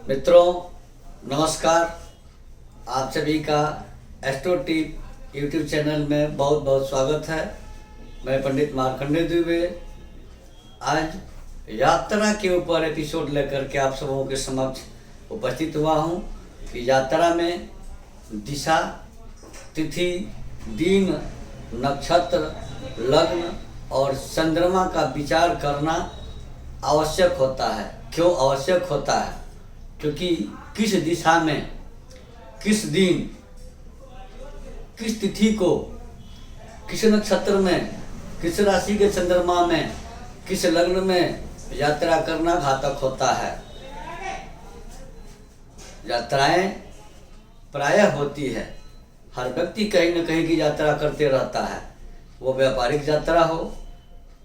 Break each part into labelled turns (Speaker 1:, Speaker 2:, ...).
Speaker 1: मित्रों नमस्कार। आप सभी का एस्ट्रो टिप यूट्यूब चैनल में बहुत बहुत स्वागत है। मैं पंडित मार्कंडेय दुबे आज यात्रा के ऊपर एपिसोड लेकर के आप सबों के समक्ष उपस्थित हुआ हूँ कि यात्रा में दिशा, तिथि, दिन, नक्षत्र, लग्न और चंद्रमा का विचार करना आवश्यक होता है। क्यों आवश्यक होता है? क्योंकि किस दिशा में, किस दिन, किस तिथि को, किस नक्षत्र में, किस राशि के चंद्रमा में, किस लग्न में यात्रा करना घातक होता है। यात्राएं प्रायः होती है, हर व्यक्ति कहीं न कहीं की यात्रा करते रहता है। वो व्यापारिक यात्रा हो,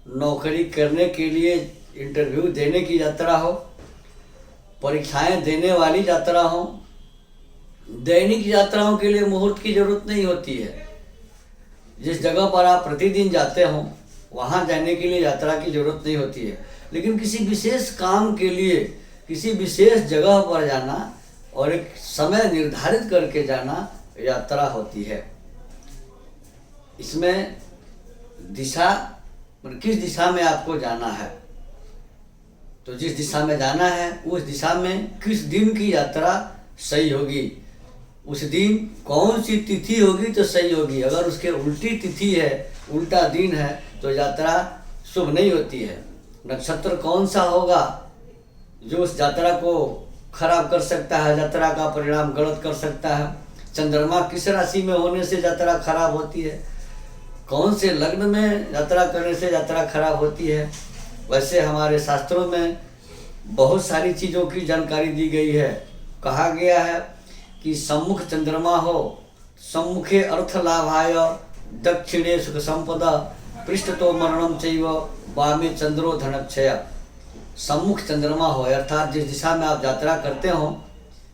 Speaker 1: नौकरी करने के लिए इंटरव्यू देने की यात्रा हो, परीक्षाएं देने वाली यात्रा हो। दैनिक यात्राओं के लिए मुहूर्त की जरूरत नहीं होती है। जिस जगह पर आप प्रतिदिन जाते हो वहाँ जाने के लिए यात्रा की जरूरत नहीं होती है, लेकिन किसी विशेष काम के लिए किसी विशेष जगह पर जाना और एक समय निर्धारित करके जाना यात्रा होती है। इसमें दिशा, किस दिशा में आपको जाना है, तो जिस दिशा में जाना है उस दिशा में किस दिन की यात्रा सही होगी, उस दिन कौन सी तिथि होगी तो सही होगी। अगर उसके उल्टी तिथि है, उल्टा दिन है तो यात्रा शुभ नहीं होती है। नक्षत्र कौन सा होगा जो उस यात्रा को खराब कर सकता है, यात्रा का परिणाम गलत कर सकता है। चंद्रमा किस राशि में होने से यात्रा खराब होती है, कौन से लग्न में यात्रा करने से यात्रा खराब होती है। वैसे हमारे शास्त्रों में बहुत सारी चीज़ों की जानकारी दी गई है। कहा गया है कि सम्मुख चंद्रमा हो, सम्मुखे अर्थ लाभाय, दक्षिणे सुख संपदा, पृष्ठतो मरणम चैव, वामे चंद्रो धनक्षय। सम्मुख चंद्रमा हो अर्थात जिस दिशा में आप यात्रा करते हो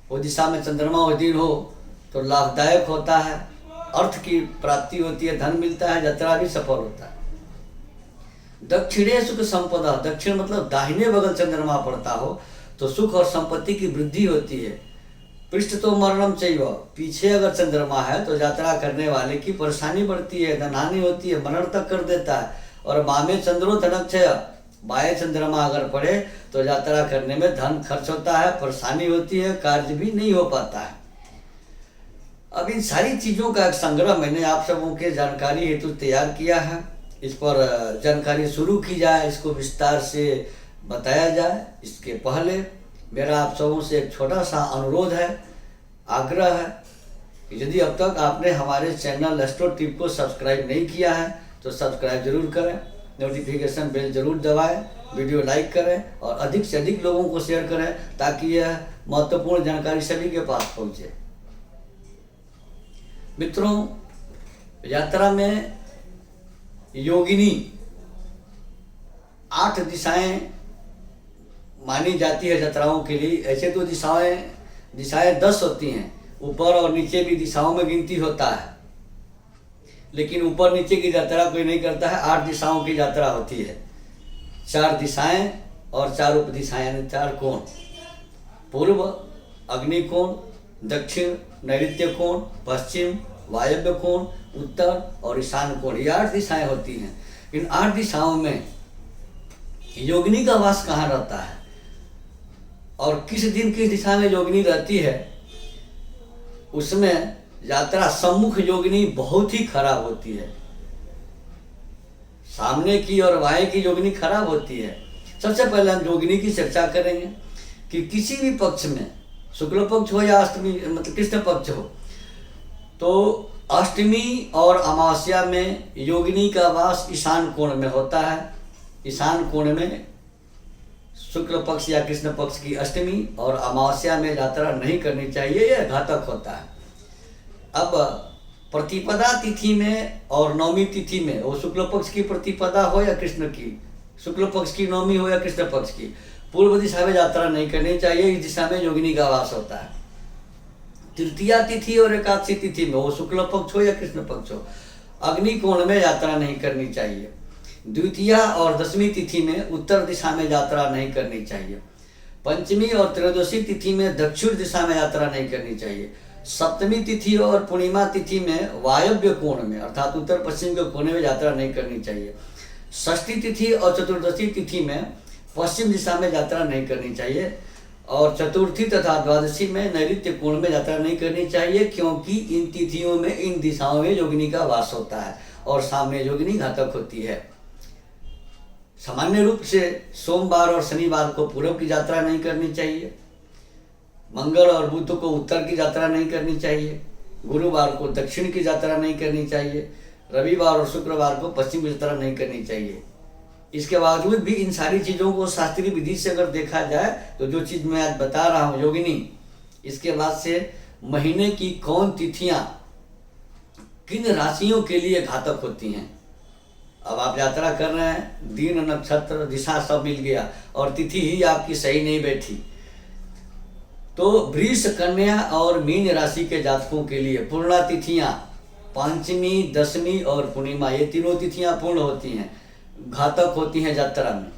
Speaker 1: वो दिशा में चंद्रमा उस दिन हो तो लाभदायक होता है, अर्थ की प्राप्ति होती है, धन मिलता है, यात्रा भी सफल होता है। दक्षिणे सुख संपदा, दक्षिण मतलब दाहिने बगल चंद्रमा पड़ता हो तो सुख और संपत्ति की वृद्धि होती है। पृष्ठ तो मरणम चाहिए, पीछे अगर चंद्रमा है तो यात्रा करने वाले की परेशानी बढ़ती है, धनहानि होती है, मरण तक कर देता है। और बामे चंद्रो धनक्षय, बाएं चंद्रमा अगर पड़े तो यात्रा करने में धन खर्च होता है, परेशानी होती है, कार्य भी नहीं हो पाता है। अब इन सारी चीज़ों का एक संग्रह मैंने आप सबों के जानकारी हेतु तैयार किया है। इस पर जानकारी शुरू की जाए, इसको विस्तार से बताया जाए। इसके पहले मेरा आप सबों से एक छोटा सा अनुरोध है, आग्रह है कि यदि अब तक आपने हमारे चैनल एस्ट्रो टिप को सब्सक्राइब नहीं किया है तो सब्सक्राइब जरूर करें, नोटिफिकेशन बेल जरूर दबाएं, वीडियो लाइक करें और अधिक से अधिक लोगों को शेयर करें ताकि यह महत्वपूर्ण जानकारी सभी के पास पहुँचे। मित्रों, यात्रा में योगिनी 8 दिशाएं मानी जाती है यात्राओं के लिए। ऐसे तो दिशाएं 10 होती हैं, ऊपर और नीचे भी दिशाओं में गिनती होता है, लेकिन ऊपर नीचे की यात्रा कोई नहीं करता है। 8 दिशाओं की यात्रा होती है, 4 दिशाएं और 4 उपदिशाएं यानी 4 कोण, पूर्व, अग्नि कोण, दक्षिण, नैऋत्य कोण, पश्चिम, वायव्य कोण, उत्तर और ईशान कोण, ये 8 दिशाएं होती हैं। इन 8 दिशाओं में योगिनी का वास कहाँ रहता है और किस दिन किस दिशा में योगिनी रहती है, उसमें यात्रा सम्मुख योगिनी बहुत ही खराब होती है। सामने की और बाएं की योगिनी खराब होती है। सबसे पहले हम योगिनी की चर्चा करेंगे कि किसी भी पक्ष में, शुक्ल पक्ष हो या अष्टमी मतलब कृष्ण पक्ष हो, तो अष्टमी और अमावस्या में योगिनी का वास ईशान कोण में होता है। ईशान कोण में शुक्ल पक्ष या कृष्ण पक्ष की अष्टमी और अमावस्या में यात्रा नहीं करनी चाहिए, यह घातक होता है। अब प्रतिपदा तिथि में और नवमी तिथि में, वो शुक्ल पक्ष की प्रतिपदा हो या कृष्ण की, शुक्ल पक्ष की नवमी हो या कृष्ण पक्ष की, पूर्व दिशा में यात्रा नहीं करनी चाहिए। इस दिशा में योगिनी का वास होता है। तृतीया तिथि और एकादशी तिथि में, वो शुक्ल पक्ष हो या कृष्ण पक्ष हो, अग्नि कोण में यात्रा नहीं करनी चाहिए। द्वितीया और दशमी तिथि में उत्तर दिशा में यात्रा नहीं करनी चाहिए। पंचमी और त्रयोदशी तिथि में दक्षिण दिशा में यात्रा नहीं करनी चाहिए। सप्तमी तिथि और पूर्णिमा तिथि में वायव्य कोण में अर्थात उत्तर पश्चिम के कोने में यात्रा नहीं करनी चाहिए। षष्ठी तिथि और चतुर्दशी तिथि में पश्चिम दिशा में यात्रा नहीं करनी चाहिए। और चतुर्थी तथा द्वादशी में नैऋत्य कोण में यात्रा नहीं करनी चाहिए, क्योंकि इन तिथियों में इन दिशाओं में योगिनी का वास होता है और सामने योगिनी घातक होती है। सामान्य रूप से सोमवार और शनिवार को पूर्व की यात्रा नहीं करनी चाहिए। मंगल और बुध को उत्तर की यात्रा नहीं करनी चाहिए। गुरुवार को दक्षिण की यात्रा नहीं करनी चाहिए। रविवार और शुक्रवार को पश्चिम की यात्रा नहीं करनी चाहिए। इसके बावजूद भी इन सारी चीज़ों को शास्त्रीय विधि से अगर देखा जाए तो जो चीज़ मैं आज बता रहा हूँ योगिनी, इसके बाद से महीने की कौन तिथियाँ किन राशियों के लिए घातक होती हैं। अब आप यात्रा कर रहे हैं, दिन नक्षत्र दिशा सब मिल गया और तिथि ही आपकी सही नहीं बैठी, तो वृष कन्या और मीन राशि के जातकों के लिए पूर्णा तिथियां पंचमी, दशमी और पूर्णिमा, ये तीनों तिथियां पूर्ण होती हैं, घातक होती हैं यात्रा में।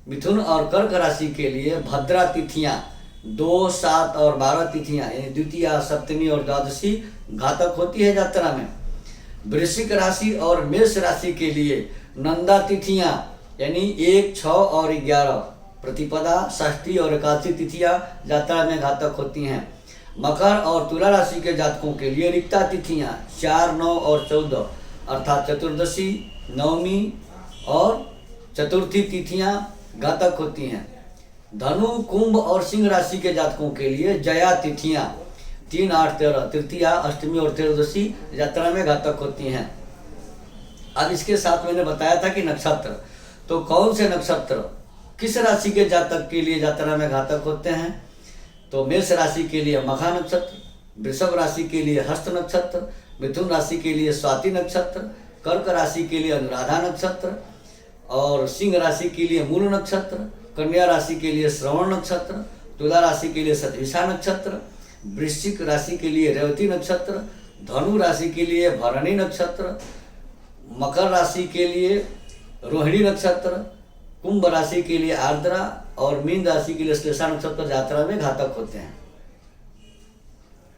Speaker 1: मिथुन और कर्क राशि के लिए भद्रा तिथियां 2, 7 और 12 तिथियां यानी द्वितीया, सप्तमी और द्वादशी घातक होती है यात्रा में। वृश्चिक राशि और मेष राशि के लिए नंदा तिथियां यानी 1, 6 और 11, प्रतिपदा, षष्ठी और एकादशी तिथियां यात्रा में घातक होती हैं। मकर और तुला राशि के जातकों के लिए रिक्ता तिथियां 4, 9 और 14 अर्थात चतुर्दशी, नवमी और चतुर्थी तिथियां घातक होती हैं। धनु, कुंभ और सिंह राशि के जातकों के लिए जया तिथियां 3, 8, 13, तृतीया, अष्टमी और त्रयोदशी यात्रा में घातक होती हैं। अब इसके साथ मैंने बताया था कि नक्षत्र, तो कौन से नक्षत्र किस राशि के जातक के लिए यात्रा में घातक होते हैं। तो मेष राशि के लिए मघा नक्षत्र, वृषभ राशि के लिए हस्त नक्षत्र, मिथुन राशि के लिए स्वाति नक्षत्र, कर्क राशि के लिए अनुराधा नक्षत्र और सिंह राशि के लिए मूल नक्षत्र, कन्या राशि के लिए श्रवण नक्षत्र, तुला राशि के लिए शतभिषा नक्षत्र, वृश्चिक राशि के लिए रेवती नक्षत्र, धनु राशि के लिए भरणी नक्षत्र, मकर राशि के लिए रोहिणी नक्षत्र, कुंभ राशि के लिए आर्द्रा और मीन राशि के लिए श्लेषा नक्षत्र यात्रा में घातक होते हैं।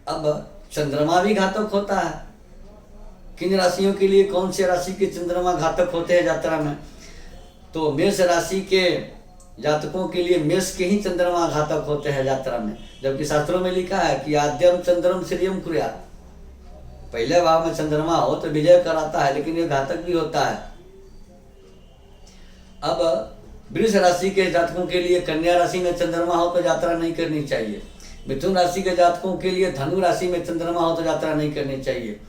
Speaker 1: अब चंद्रमा भी घातक होता है। किन राशियों के लिए कौन से राशि के चंद्रमा घातक होते हैं यात्रा में। तो मेष राशि के जातकों के लिए मेष के ही चंद्रमा घातक होते हैं यात्रा में, जबकि शास्त्रों में लिखा है कि आद्यम चंद्रम श्रियम कुर्यात्, पहले भाव में चंद्रमा हो तो विजय कराता है, लेकिन ये घातक भी होता है। अब वृष राशि के जातकों के लिए कन्या राशि में चंद्रमा हो तो यात्रा नहीं करनी चाहिए। मिथुन राशि के जातकों के लिए धनु राशि में चंद्रमा हो तो यात्रा नहीं करनी चाहिए।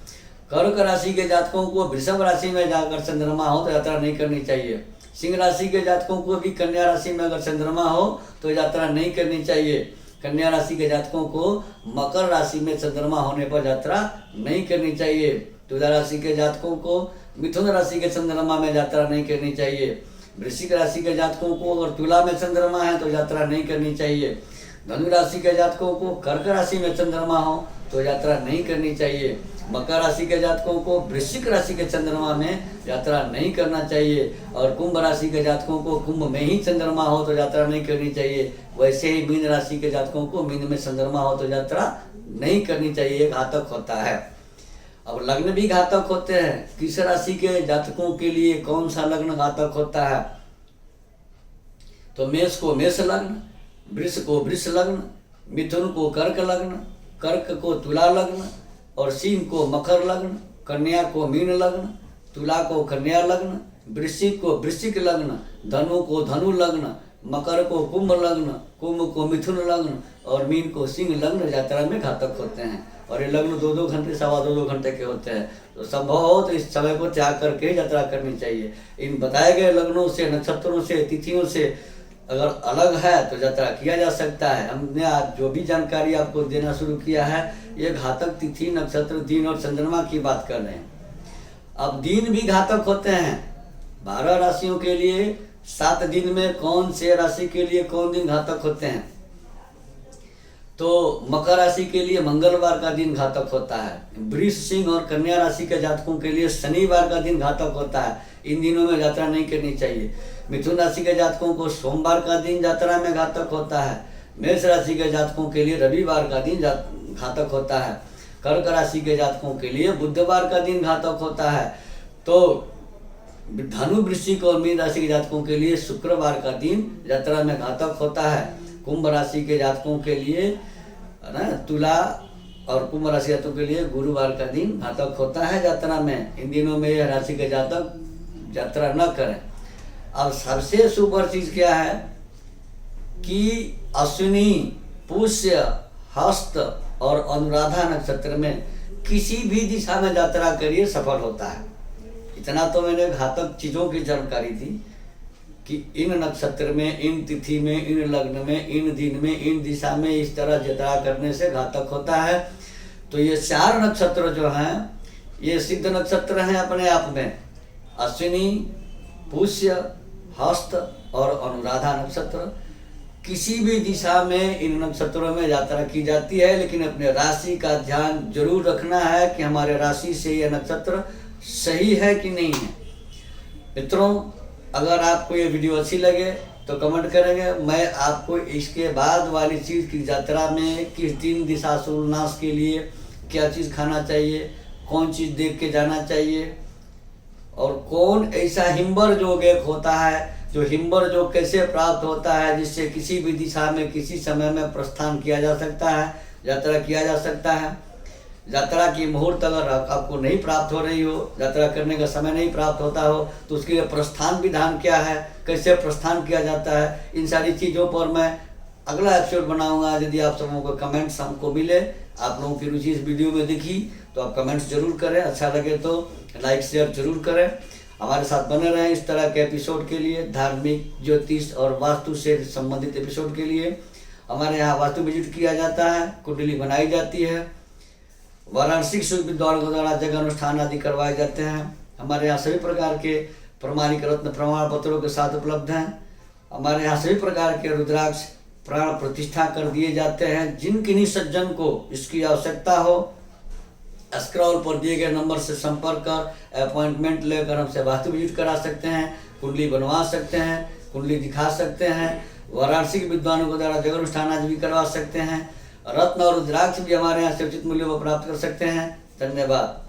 Speaker 1: कर्क राशि के जातकों को वृषभ राशि में जाकर चंद्रमा हो तो यात्रा नहीं करनी चाहिए। सिंह राशि के जातकों को भी कन्या राशि में अगर चंद्रमा हो तो यात्रा नहीं करनी चाहिए। कन्या राशि के जातकों को मकर राशि में चंद्रमा होने पर यात्रा नहीं करनी चाहिए। तुला राशि के जातकों को मिथुन राशि के चंद्रमा में यात्रा नहीं करनी चाहिए। वृश्चिक राशि के जातकों को अगर तुला में चंद्रमा है तो यात्रा नहीं करनी चाहिए। धनु राशि के जातकों को कर्क राशि में चंद्रमा हो तो यात्रा नहीं करनी चाहिए। मकर राशि के जातकों को वृश्चिक राशि के चंद्रमा में यात्रा नहीं करना चाहिए और कुंभ राशि के जातकों को कुंभ में ही चंद्रमा हो तो यात्रा नहीं करनी चाहिए। वैसे ही मीन राशि के जातकों को मीन में चंद्रमा हो तो यात्रा नहीं करनी चाहिए, घातक होता है। अब लग्न भी घातक होते हैं। किस राशि के जातकों के लिए कौन सा लग्न घातक होता है। तो मेष को मेष लग्न, वृष को वृष लग्न, मिथुन को कर्क लग्न, कर्क को तुला लग्न और सिंह को मकर लग्न, कन्या को मीन लग्न, तुला को कन्या लग्न, वृश्चिक को वृश्चिक लग्न, धनु को धनु लग्न, मकर को कुंभ लग्न, कुंभ को मिथुन लग्न और मीन को सिंह लग्न यात्रा में घातक होते हैं। और ये लग्न 2-2 घंटे, 2.25 घंटे के होते हैं। तो संभव हो तो इस समय को त्याग करके यात्रा करनी चाहिए। इन बताए गए लग्नों से, नक्षत्रों से, तिथियों से अगर अलग है तो यात्रा किया जा सकता है। हमने आज जो भी जानकारी आपको देना शुरू किया है ये घातक तिथि, नक्षत्र, दिन और चंद्रमा की बात कर रहे हैं। अब दिन भी घातक होते हैं। 12 राशियों के लिए 7 दिन में कौन से राशि के लिए कौन दिन घातक होते हैं। तो मकर राशि के लिए मंगलवार का दिन घातक होता है। वृष, सिंह और कन्या राशि के जातकों के लिए शनिवार का दिन घातक होता है। इन दिनों में यात्रा नहीं करनी चाहिए। मिथुन राशि के जातकों को सोमवार का दिन यात्रा में घातक होता है। मेष राशि के जातकों के लिए रविवार का दिन घातक होता है। कर्क राशि के जातकों के लिए बुधवार का दिन घातक होता है। तो धनु वृश्चिक और मीन राशि के जातकों के लिए शुक्रवार का दिन यात्रा में घातक होता है। कुंभ राशि के जातकों के लिए ना तुला और कुंभ राशि के जातकों के लिए गुरुवार का दिन घातक होता है यात्रा में। इन दिनों में यह राशि के जातक यात्रा न करें। अब सबसे सुपर चीज क्या है कि अश्विनी, पुष्य, हस्त और अनुराधा नक्षत्र में किसी भी दिशा में यात्रा करिए सफल होता है। इतना तो मैंने घातक चीजों की जानकारी दी कि इन नक्षत्र में, इन तिथि में, इन लग्न में, इन दिन में, इन दिशा में इस तरह यात्रा करने से घातक होता है। तो ये 4 नक्षत्र जो हैं ये सिद्ध नक्षत्र हैं अपने आप में। अश्विनी, पुष्य, हस्त और अनुराधा नक्षत्र, किसी भी दिशा में इन नक्षत्रों में यात्रा की जाती है, लेकिन अपने राशि का ध्यान जरूर रखना है कि हमारे राशि से यह नक्षत्र सही है कि नहीं है। मित्रों, अगर आपको ये वीडियो अच्छी लगे तो कमेंट करेंगे। मैं आपको इसके बाद वाली चीज़ की यात्रा में किस दिन दिशाशूलनाश के लिए क्या चीज़ खाना चाहिए, कौन चीज़ देख के जाना चाहिए, और कौन ऐसा हिम्बर योग एक होता है जो हिम्बर योग कैसे प्राप्त होता है जिससे किसी भी दिशा में किसी समय में प्रस्थान किया जा सकता है, यात्रा किया जा सकता है। यात्रा की मुहूर्त अगर आपको नहीं प्राप्त हो रही हो, यात्रा करने का समय नहीं प्राप्त होता हो, तो उसके लिए प्रस्थान विधान क्या है, कैसे प्रस्थान किया जाता है, इन सारी चीज़ों पर मैं अगला एपिसोड बनाऊंगा। यदि आप सबों को कमेंट्स हमको मिले, आप लोगों की रुचि इस वीडियो में दिखी तो आप कमेंट्स जरूर करें, अच्छा लगे तो लाइक शेयर जरूर करें। हमारे साथ बने रहें इस तरह के एपिसोड के लिए, धार्मिक, ज्योतिष और वास्तु से संबंधित एपिसोड के लिए। हमारे यहाँ वास्तु विजिट किया जाता है, कुंडली बनाई जाती है, वाराणसी शुद्ध विद्वानों द्वारा जगह अनुष्ठान आदि करवाए जाते हैं। हमारे यहाँ सभी प्रकार के प्रमाणिक रत्न प्रमाण पत्रों के साथ उपलब्ध हैं। हमारे यहाँ सभी प्रकार के रुद्राक्ष प्राण प्रतिष्ठा कर दिए जाते हैं। जिन किन्हीं सज्जन को इसकी आवश्यकता हो, स्क्रॉल पर दिए गए नंबर से संपर्क कर अपॉइंटमेंट लेकर हमसे वास्तु विजिट करा सकते हैं, कुंडली बनवा सकते हैं, कुंडली दिखा सकते हैं, वाराणसी के विद्वानों के द्वारा जगह अनुष्ठान आदि भी करवा सकते हैं। रत्न और रुद्राक्ष भी हमारे यहाँ से उचित मूल्यों पर प्राप्त कर सकते हैं। धन्यवाद।